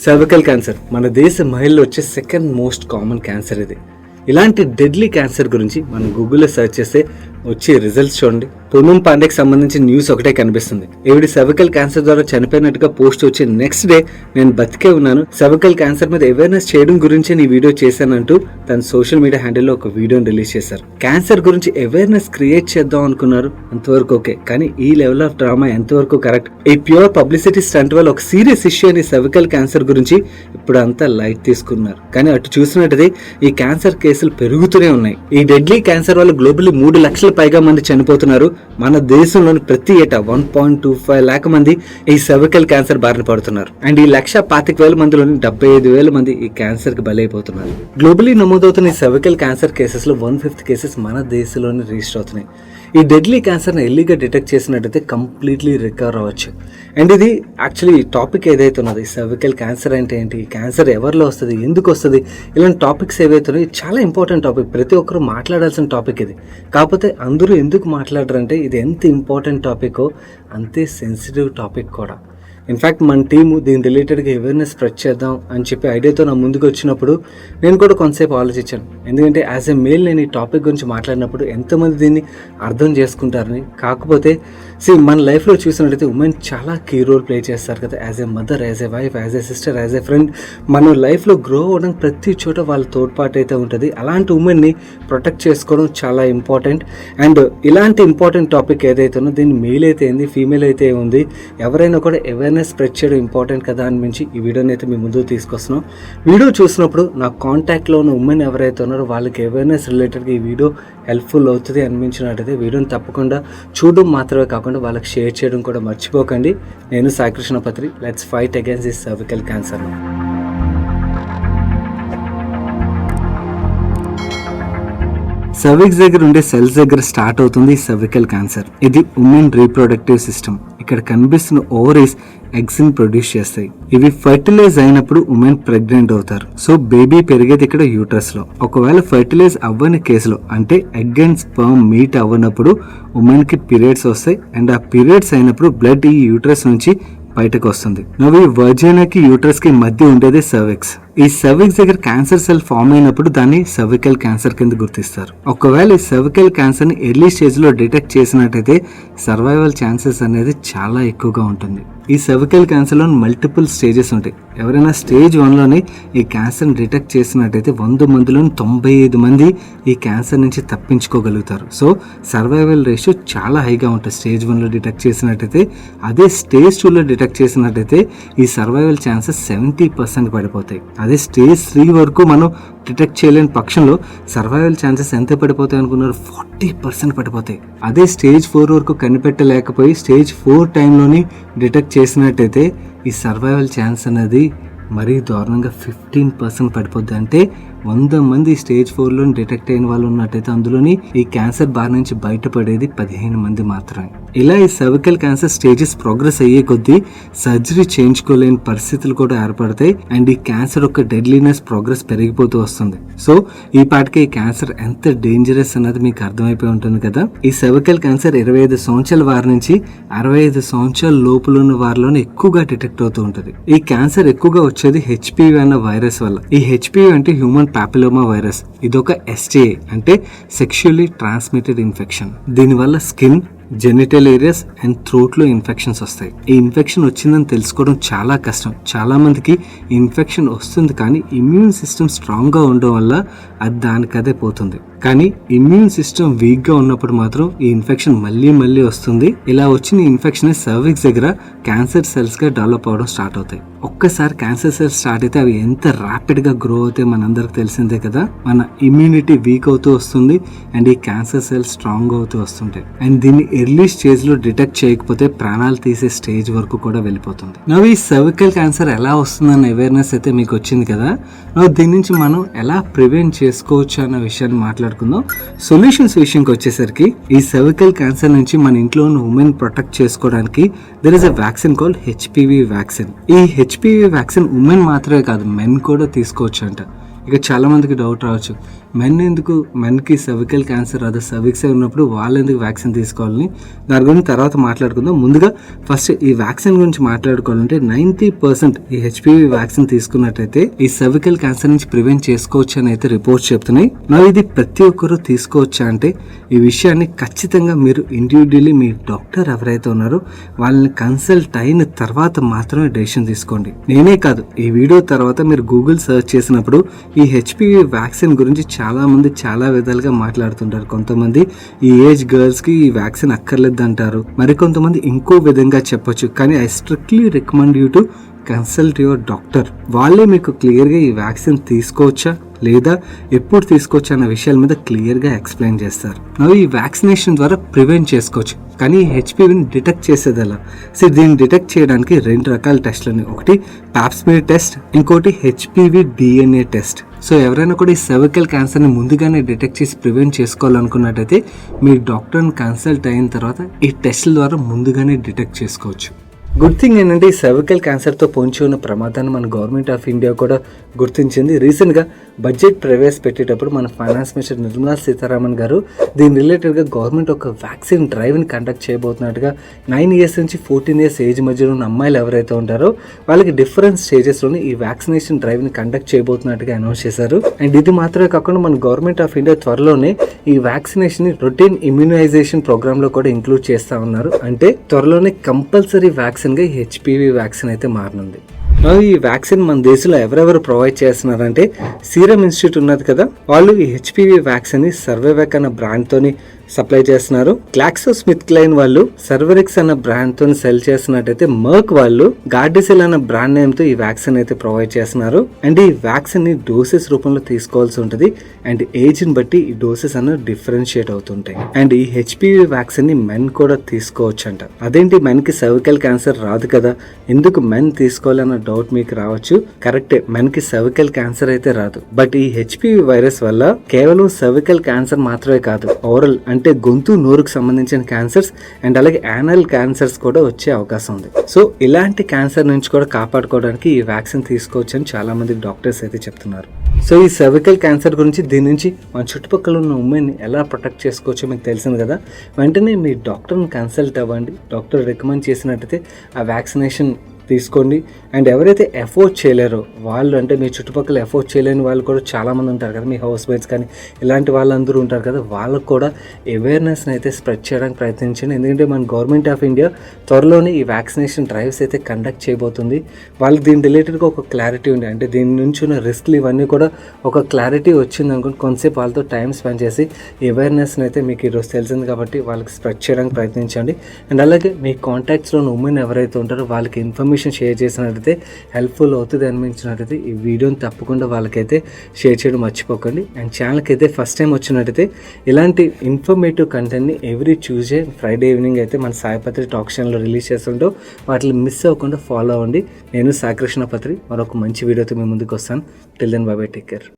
Cervical cancer మన దేశ మహిళల్లో వచ్చే సెకండ్ మోస్ట్ కామన్ క్యాన్సర్ ఇది. ఇలాంటి డెడ్లీ క్యాన్సర్ గురించి మనం గూగుల్లో సెర్చ్ చేస్తే వచ్చే రిజల్ట్స్ చూడండి. పూనం పాండేకి సంబంధించిన న్యూస్ ఒకటే కనిపిస్తుంది. ఈవిడ సర్వికల్ క్యాన్సర్ ద్వారా చనిపోయినట్టుగా పోస్ట్ వచ్చి నెక్స్ట్ డే నేను బతికే ఉన్నాను, సర్వికల్ క్యాన్సర్ మీద అవేర్నెస్ చేయడం గురించి ఈ వీడియో చేశానంటూ తన సోషల్ మీడియా హ్యాండిల్లో ఒక వీడియోని రిలీజ్ చేశారు. క్యాన్సర్ గురించి అవేర్నెస్ క్రియేట్ చేద్దాం అనుకున్నారు, అంతవరకు ఓకే, కానీ ఈ లెవెల్ ఆఫ్ డ్రామా ఎంతవరకు కరెక్ట్? ఈ ప్యూర్ పబ్లిసిటీ స్టంట్ వల్ల ఒక సీరియస్ ఇష్యూ అని సర్వికల్ క్యాన్సర్ గురించి ఇప్పుడు అంతా లైట్ తీసుకున్నారు. కానీ అటు చూసినట్టయితే ఈ క్యాన్సర్ కేసులు పెరుగుతూనే ఉన్నాయి. ఈ డెడ్లీ క్యాన్సర్ వల్ల గ్లోబల్లీ 3 లక్షల పైగా మంది చనిపోతున్నారు. మన దేశంలోని ప్రతి ఏటా 1.25 లాఖ మంది ఈ సర్వికల్ క్యాన్సర్ బారిన పడుతున్నారు. అండ్ ఈ 1,25,000 మందిలోని 75,000 మంది ఈ క్యాన్సర్ కి బలైపోతున్నారు. గ్లోబల్లీ నమోదవుతున్న ఈ సర్వికల్ క్యాన్సర్ కేసెస్ లో 1/5 కేసెస్ మన దేశంలోనే రిజిస్టర్ అవుతున్నాయి. ఈ డెడ్లీ క్యాన్సర్ని ఎర్లీగా డిటెక్ట్ చేసినట్టయితే కంప్లీట్లీ రికవర్ అవ్వచ్చు. అండ్ ఇది యాక్చువల్లీ టాపిక్ ఏదైతే ఉన్నది, సర్వికల్ క్యాన్సర్ అంటే ఏంటి, క్యాన్సర్ ఎవరిలో వస్తుంది, ఎందుకు వస్తుంది, ఇలాంటి టాపిక్స్ ఏవైతే ఉన్నాయో చాలా ఇంపార్టెంట్ టాపిక్, ప్రతి ఒక్కరు మాట్లాడాల్సిన టాపిక్ ఇది. కాకపోతే అందరూ ఎందుకు మాట్లాడరంటే ఇది ఎంత ఇంపార్టెంట్ టాపికో అంతే సెన్సిటివ్ టాపిక్ కూడా. ఇన్ఫ్యాక్ట్ మన టీము దీని రిలేటెడ్గా అవేర్నెస్ స్ప్రెడ్ చేద్దాం అని చెప్పి ఐడియాతో నా ముందుకు వచ్చినప్పుడు నేను కూడా కొంతసేపు ఆలోచించాను. ఎందుకంటే యాజ్ ఎ మేల్ నేను ఈ టాపిక్ గురించి మాట్లాడినప్పుడు ఎంతమంది దీన్ని అర్థం చేసుకుంటారని. కాకపోతే మన లైఫ్లో చూసినట్టయితే ఉమెన్ చాలా కీ రోల్ ప్లే చేస్తారు కదా, as a mother, as a wife, as a sister, as a friend. మన లైఫ్లో గ్రో అవ్వడం ప్రతి చోట వాళ్ళ తోడ్పాటు అయితే ఉంటుంది. అలాంటి ఉమెన్ని ప్రొటెక్ట్ చేసుకోవడం చాలా ఇంపార్టెంట్. అండ్ ఇలాంటి ఇంపార్టెంట్ టాపిక్ ఏదైతే ఉందో దీన్ని మేల్ అయితే ఏంది, ఫీమేల్ అయితే ఉంది, ఎవరైనా కూడా అవేర్నెస్ స్ప్రెడ్ చేయడం ఇంపార్టెంట్ కదా అనిపించి ఈ వీడియోని అయితే మీ ముందుకు తీసుకొస్తున్నాం. వీడియో చూసినప్పుడు నా కాంటాక్ట్లో ఉన్న ఉమెన్ ఎవరైతే ఉన్నారో వాళ్ళకి అవేర్నెస్ రిలేటెడ్గా ఈ వీడియో హెల్ప్ఫుల్ అవుతుంది అనిపించినట్టయితే వీడియోని తప్పకుండా చూడడం మాత్రమే కాకుండా వాళ్ళకి షేర్ చేయడం కూడా మర్చిపోకండి. నేను Sai Krishna Patri. Let's fight against this cervical cancer. Cervix దగ్గర ఉండే సెల్స్ దగ్గర స్టార్ట్ అవుతుంది సర్వికల్ క్యాన్సర్. ఇది ఉమెన్ రీప్రొడక్టివ్ సిస్టమ్. ఇక్కడ కనిపిస్తున్న ఓవరీస్ ఎగ్స్ ని ప్రొడ్యూస్ చేస్తాయి. ఇవి ఫర్టిలైజ్ అయినప్పుడు ఉమెన్ ప్రెగ్నెంట్ అవుతారు. సో బేబీ పెరిగేది ఇక్కడ యూట్రస్ లో. ఒకవేళ ఫర్టిలైజ్ అవ్వని కేసులో అంటే ఎగ్ అండ్ స్పర్మ్ మీట్ అవ్వనప్పుడు ఉమెన్ కి పీరియడ్స్ వస్తాయి. అండ్ ఆ పీరియడ్స్ అయినప్పుడు బ్లడ్ ఈ యూట్రస్ నుంచి బయటకు వస్తుంది. నవ్వు ఈ వర్జినాకి యూట్రస్ కి మధ్య ఉండేది సర్విక్స్. ఈ సర్విక్స్ దగ్గర క్యాన్సర్ సెల్ ఫామ్ అయినప్పుడు దాన్ని సర్వికల్ క్యాన్సర్ కింద గుర్తిస్తారు. ఒకవేళ ఈ సర్వికల్ క్యాన్సర్ ని ఎర్లీ స్టేజ్ లో డిటెక్ట్ చేసినట్టయితే సర్వైవల్ ఛాన్సెస్ అనేది చాలా ఎక్కువగా ఉంటుంది. ఈ సర్వికల్ క్యాన్సర్ లో మల్టిపుల్ స్టేజెస్ ఉంటాయి. ఎవరైనా స్టేజ్ 1లోనే ఈ క్యాన్సర్ డిటెక్ట్ చేసినట్టయితే 100 మందిలో 95 మంది ఈ క్యాన్సర్ నుంచి తప్పించుకోగలుగుతారు. సో సర్వైవల్ రేషియో చాలా హైగా ఉంటుంది స్టేజ్ 1లో డిటెక్ట్ చేసినట్టయితే. అదే స్టేజ్ 2లో డిటెక్ట్ చేసినట్టయితే ఈ సర్వైవల్ ఛాన్సెస్ 70% పడిపోతాయి. అదే స్టేజ్ 3 వరకు మనం డిటెక్ట్ చేయలేని పక్షంలో సర్వైవల్ ఛాన్సెస్ ఎంత పడిపోతాయి అనుకున్నారు? 40% పడిపోతాయి. అదే స్టేజ్ 4 వరకు కనిపెట్టలేకపోయి స్టేజ్ 4 టైంలోని డిటెక్ట్ చేసినట్టయితే ఈ సర్వైవల్ ఛాన్స్ అనేది మరీ దారుణంగా 15% పడిపోద్ది. అంటే 100 మంది స్టేజ్ 4లో డిటెక్ట్ అయిన వాళ్ళు ఉన్నట్టయితే అందులోని ఈ క్యాన్సర్ బారి నుంచి బయటపడేది 15 మంది మాత్రమే. ఇలా ఈ సర్వికల్ క్యాన్సర్ స్టేజెస్ ప్రోగ్రెస్ అయ్యే కొద్దీ సర్జరీ చేయించుకోలేని పరిస్థితులు కూడా ఏర్పడతాయి. అండ్ ఈ క్యాన్సర్ యొక్క డెడ్లీనెస్ ప్రోగ్రెస్ పెరిగిపోతూ వస్తుంది. సో ఈ పాటికి ఈ క్యాన్సర్ ఎంత డేంజరస్ అన్నది మీకు అర్థమైపోయి ఉంటుంది కదా. ఈ సర్వికల్ క్యాన్సర్ 25 సంవత్సరాల వారి నుంచి 65 సంవత్సరాల లోపల ఉన్న వారిలోనే ఎక్కువగా డిటెక్ట్ అవుతూ ఉంటుంది. ఈ క్యాన్సర్ ఎక్కువగా వచ్చేది హెచ్పివి అన్న వైరస్ వల్ల. ఈ హెచ్పివి అంటే హ్యూమన్ పాపిలోమా వైరస్. ఇదొక ఎస్టిఐ అంటే సెక్షువల్లీ ట్రాన్స్మిటెడ్ ఇన్ఫెక్షన్. దీనివల్ల skin, genital areas and throat లో ఇన్ఫెక్షన్స్ వస్తాయి. ఈ ఇన్ఫెక్షన్ వచ్చిందని తెలుసుకోవడం చాలా కష్టం. చాలా మందికి ఇన్ఫెక్షన్ వస్తుంది కానీ ఇమ్యూన్ సిస్టమ్ స్ట్రాంగ్ గా ఉండడం వల్ల అది దానికదే పోతుంది. కానీ ఇమ్యూన్ సిస్టమ్ వీక్ గా ఉన్నప్పుడు మాత్రం ఈ ఇన్ఫెక్షన్ మళ్ళీ వస్తుంది. ఇలా వచ్చిన ఇన్ఫెక్షన్ సర్విక్స్ దగ్గర క్యాన్సర్ సెల్స్ గా డెవలప్ అవడం స్టార్ట్ అవుతాయి. ఒక్కసారి క్యాన్సర్ సెల్స్ స్టార్ట్ అయితే అవి ఎంత ర్యాపిడ్ గా గ్రో అవుతాయి మనందరికి తెలిసిందే కదా. మన ఇమ్యూనిటీ వీక్ అవుతూ వస్తుంది అండ్ ఈ క్యాన్సర్ సెల్స్ స్ట్రాంగ్ అవుతూ వస్తుంటాయి. అండ్ దీన్ని ఎర్లీ స్టేజ్ లో డిటెక్ట్ చేయకపోతే ప్రాణాలు తీసే స్టేజ్ వరకు కూడా వెళ్ళిపోతుంది. నవ్వు ఈ సర్వికల్ క్యాన్సర్ ఎలా వస్తుందన్న అవేర్నెస్ అయితే మీకు వచ్చింది కదా. నవ్వు దీని నుంచి మనం ఎలా ప్రివెంట్ చేసుకోవచ్చు అన్న విషయాన్ని మాట్లాడుకుందాం. సొల్యూషన్స్ విషయంకి వచ్చేసరికి ఈ సర్వికల్ క్యాన్సర్ నుంచి మన ఇంట్లో ఉన్న ఉమెన్ ప్రొటెక్ట్ చేసుకోవడానికి there is a vaccine called HPV vaccine. ఈ హెచ్పివి వ్యాక్సిన్ ఉమెన్ మాత్రమే కాదు మెన్ కూడా తీసుకోవచ్చు అంట. ఇక చాలా మందికి డౌట్ రావచ్చు, మెన్కి సర్వికల్ క్యాన్సర్ అదే సర్విక్స్ ఉన్నప్పుడు వాళ్ళు ఎందుకు వ్యాక్సిన్ తీసుకోవాలని. దాని గురించి తర్వాత మాట్లాడుకుందాం. ముందుగా ఫస్ట్ ఈ వ్యాక్సిన్ గురించి మాట్లాడుకోవాలంటే 90% ఈ హెచ్పివి వ్యాక్సిన్ తీసుకున్నట్టయితే ఈ సర్వికల్ క్యాన్సర్ నుంచి ప్రివెంట్ చేసుకోవచ్చు అని అయితే రిపోర్ట్స్ చెప్తున్నాయి. నా ఇది ప్రతి ఒక్కరూ తీసుకోవచ్చా అంటే ఈ విషయాన్ని ఖచ్చితంగా మీరు ఇండివిజువల్లీ మీ డాక్టర్ ఎవరైతే ఉన్నారో వాళ్ళని కన్సల్ట్ అయిన తర్వాత మాత్రమే డెసిషన్ తీసుకోండి. నేనే కాదు, ఈ వీడియో తర్వాత మీరు గూగుల్ సెర్చ్ చేసినప్పుడు ఈ హెచ్పివి వ్యాక్సిన్ గురించి చాలా మంది చాలా విధాలుగా మాట్లాడుతుంటారు. కొంతమంది ఈ ఏజ్ గర్ల్స్ కి ఈ వ్యాక్సిన్ అక్కర్లేదు అంటారు, మరికొంతమంది ఇంకో విధంగా చెప్పొచ్చు. కానీ I strictly recommend you to consult your doctor. వాళ్ళే మీకు క్లియర్గా ఈ వ్యాక్సిన్ తీసుకోవచ్చా లేదా ఎప్పుడు తీసుకోవచ్చు అన్న విషయాల మీద క్లియర్గా ఎక్స్ప్లెయిన్ చేస్తారు. ఈ వ్యాక్సినేషన్ ద్వారా ప్రివెంట్ చేసుకోవచ్చు. కానీ ఈ హెచ్పివిని డిటెక్ట్ చేసేది ఎలా? దీన్ని డిటెక్ట్ చేయడానికి 2 రకాల టెస్ట్లు ఉన్నాయి. ఒకటి పాప్స్మియర్ టెస్ట్, ఇంకోటి హెచ్పివి DNA టెస్ట్. ఎవరైనా కూడా ఈ సర్వికల్ క్యాన్సర్ని ముందుగానే డిటెక్ట్ చేసి ప్రివెంట్ చేసుకోవాలనుకున్నట్టయితే మీ డాక్టర్ని కన్సల్ట్ అయిన తర్వాత ఈ టెస్ట్ల ద్వారా ముందుగానే డిటెక్ట్ చేసుకోవచ్చు. గుడ్ థింగ్ ఏంటంటే ఈ సర్వికల్ క్యాన్సర్తో పొంచి ఉన్న ప్రమాదాన్ని మన గవర్నమెంట్ ఆఫ్ ఇండియా కూడా గుర్తించింది. రీసెంట్గా బడ్జెట్ ప్రవేశపెట్టేటప్పుడు మన ఫైనాన్స్ మినిస్టర్ నిర్మలా సీతారామన్ గారు దీని రిలేటెడ్గా గవర్నమెంట్ ఒక వ్యాక్సిన్ డ్రైవ్ని కండక్ట్ చేయబోతున్నట్టుగా 9 years నుంచి 14 years ఏజ్ మధ్యలో ఉన్న అమ్మాయిలు ఎవరైతే ఉంటారో వాళ్ళకి డిఫరెంట్ స్టేజెస్లోనే ఈ వ్యాక్సినేషన్ డ్రైవ్ని కండక్ట్ చేయబోతున్నట్టుగా అనౌన్స్ చేశారు. అండ్ ఇది మాత్రమే కాకుండా మన గవర్నమెంట్ ఆఫ్ ఇండియా త్వరలోనే ఈ వ్యాక్సినేషన్ రొటీన్ ఇమ్యూనైజేషన్ ప్రోగ్రామ్లో కూడా ఇంక్లూడ్ చేస్తూ ఉన్నారు. అంటే త్వరలోనే కంపల్సరీ వ్యాక్సిన్గా ఈ హెచ్పివి వ్యాక్సిన్ అయితే మారనుంది. ఈ వ్యాక్సిన్ మన దేశంలో ఎవరెవరు ప్రొవైడ్ చేస్తున్నారంటే సీరం ఇన్స్టిట్యూట్ ఉన్నది కదా, వాళ్ళు ఈ హెచ్పివి వ్యాక్సిన్ ని సర్వేవెక్ అన్న బ్రాండ్ తోని సప్లై చేస్తున్నారు. గ్లాక్సో స్మిత్ క్లైన్ వాళ్ళు సర్వెరిక్స్ అన్న బ్రాండ్ తో సెల్ చేస్తున్నట్టయితే మర్క్ వాళ్ళు గార్డిసెల్ అన్న బ్రాండ్ నేమ్ తో ఈ వ్యాక్సిన్ అయితే ప్రొవైడ్ చేస్తున్నారు. అండ్ ఈ వ్యాక్సిన్ ని డోసెస్ రూపంలో తీసుకోవాల్సి ఉంటుంది. అండ్ ఏజ్ ని బట్టి ఈ డోసెస్ అన్న డిఫరెన్షియేట్ అవుతుంటాయి. అండ్ ఈ హెచ్పివి వ్యాక్సిన్ ని మెన్ కూడా తీసుకోవచ్చు అంట. అదేంటి మెన్ కి సర్వికల్ క్యాన్సర్ రాదు కదా, ఎందుకు మెన్ తీసుకోవాలన్న డౌట్ మీకు రావచ్చు. కరెక్టే, మెన్ కి సర్వికల్ క్యాన్సర్ అయితే రాదు. బట్ ఈ హెచ్పివి వైరస్ వల్ల కేవలం సర్వికల్ క్యాన్సర్ మాత్రమే కాదు, ఓరల్ అంటే గొంతు నోరుకు సంబంధించిన క్యాన్సర్స్ అండ్ అలాగే యానల్ క్యాన్సర్స్ కూడా వచ్చే అవకాశం ఉంది. ఇలాంటి క్యాన్సర్ నుంచి కూడా కాపాడుకోవడానికి ఈ వ్యాక్సిన్ తీసుకోవచ్చు అని చాలా మంది డాక్టర్స్ అయితే చెప్తున్నారు. ఈ సర్వికల్ క్యాన్సర్ గురించి దీని నుంచి మన చుట్టుపక్కల ఉన్న ఉమెన్ని ఎలా ప్రొటెక్ట్ చేసుకోవచ్చో మీకు తెలిసింది కదా. వెంటనే మీ డాక్టర్ని కన్సల్ట్ అవ్వండి. డాక్టర్ రికమెండ్ చేసినట్టయితే ఆ వ్యాక్సినేషన్ తీసుకోండి. అండ్ ఎవరైతే ఎఫోర్డ్ చేయలేరో వాళ్ళు, అంటే మీ చుట్టుపక్కల ఎఫోర్డ్ చేయలేని వాళ్ళు కూడా చాలామంది ఉంటారు కదా, మీ హౌస్ మేట్స్ కానీ ఇలాంటి వాళ్ళందరూ ఉంటారు కదా, వాళ్ళకు కూడా అవేర్నెస్ని అయితే స్ప్రెడ్ చేయడానికి ప్రయత్నించండి. ఎందుకంటే మన గవర్నమెంట్ ఆఫ్ ఇండియా త్వరలోనే ఈ వ్యాక్సినేషన్ డ్రైవ్స్ అయితే కండక్ట్ చేయబోతుంది. వాళ్ళకి దీని రిలేటెడ్గా ఒక క్లారిటీ ఉంది, అంటే దీని నుంచి ఉన్న రిస్క్లు ఇవన్నీ కూడా ఒక క్లారిటీ వచ్చింది అనుకోండి. కొంతసేపు వాళ్ళతో టైం స్పెండ్ చేసి అవేర్నెస్ని అయితే మీకు ఈరోజు తెలిసింది కాబట్టి వాళ్ళకి స్ప్రెడ్ చేయడానికి ప్రయత్నించండి. అండ్ అలాగే మీ కాంటాక్ట్స్లో ఉన్న ఉమెన్ ఎవరైతే ఉంటారో వాళ్ళకి ఇన్ఫర్మేషన్ షేర్ చేసినట్టయితే హెల్ప్ఫుల్ అవుతుంది అనిపించినట్టయితే ఈ వీడియోని తప్పకుండా వాళ్ళకైతే షేర్ చేయడం మర్చిపోకండి. అండ్ ఛానల్కి అయితే ఫస్ట్ టైం వచ్చినట్టయితే ఇలాంటి ఇన్ఫర్మేటివ్ కంటెంట్ని ఎవ్రీ ట్యూస్డే ఫ్రైడే ఈవినింగ్ అయితే మన సాయిపత్రి టాక్ ఛానల్లో రిలీజ్ చేస్తుంటూ వాటిని మిస్ అవ్వకుండా ఫాలో అవ్వండి. నేను సాయికృష్ణ పత్రి మరొక మంచి వీడియోతో మీ ముందుకు వస్తాను. Till then bye bye, take care.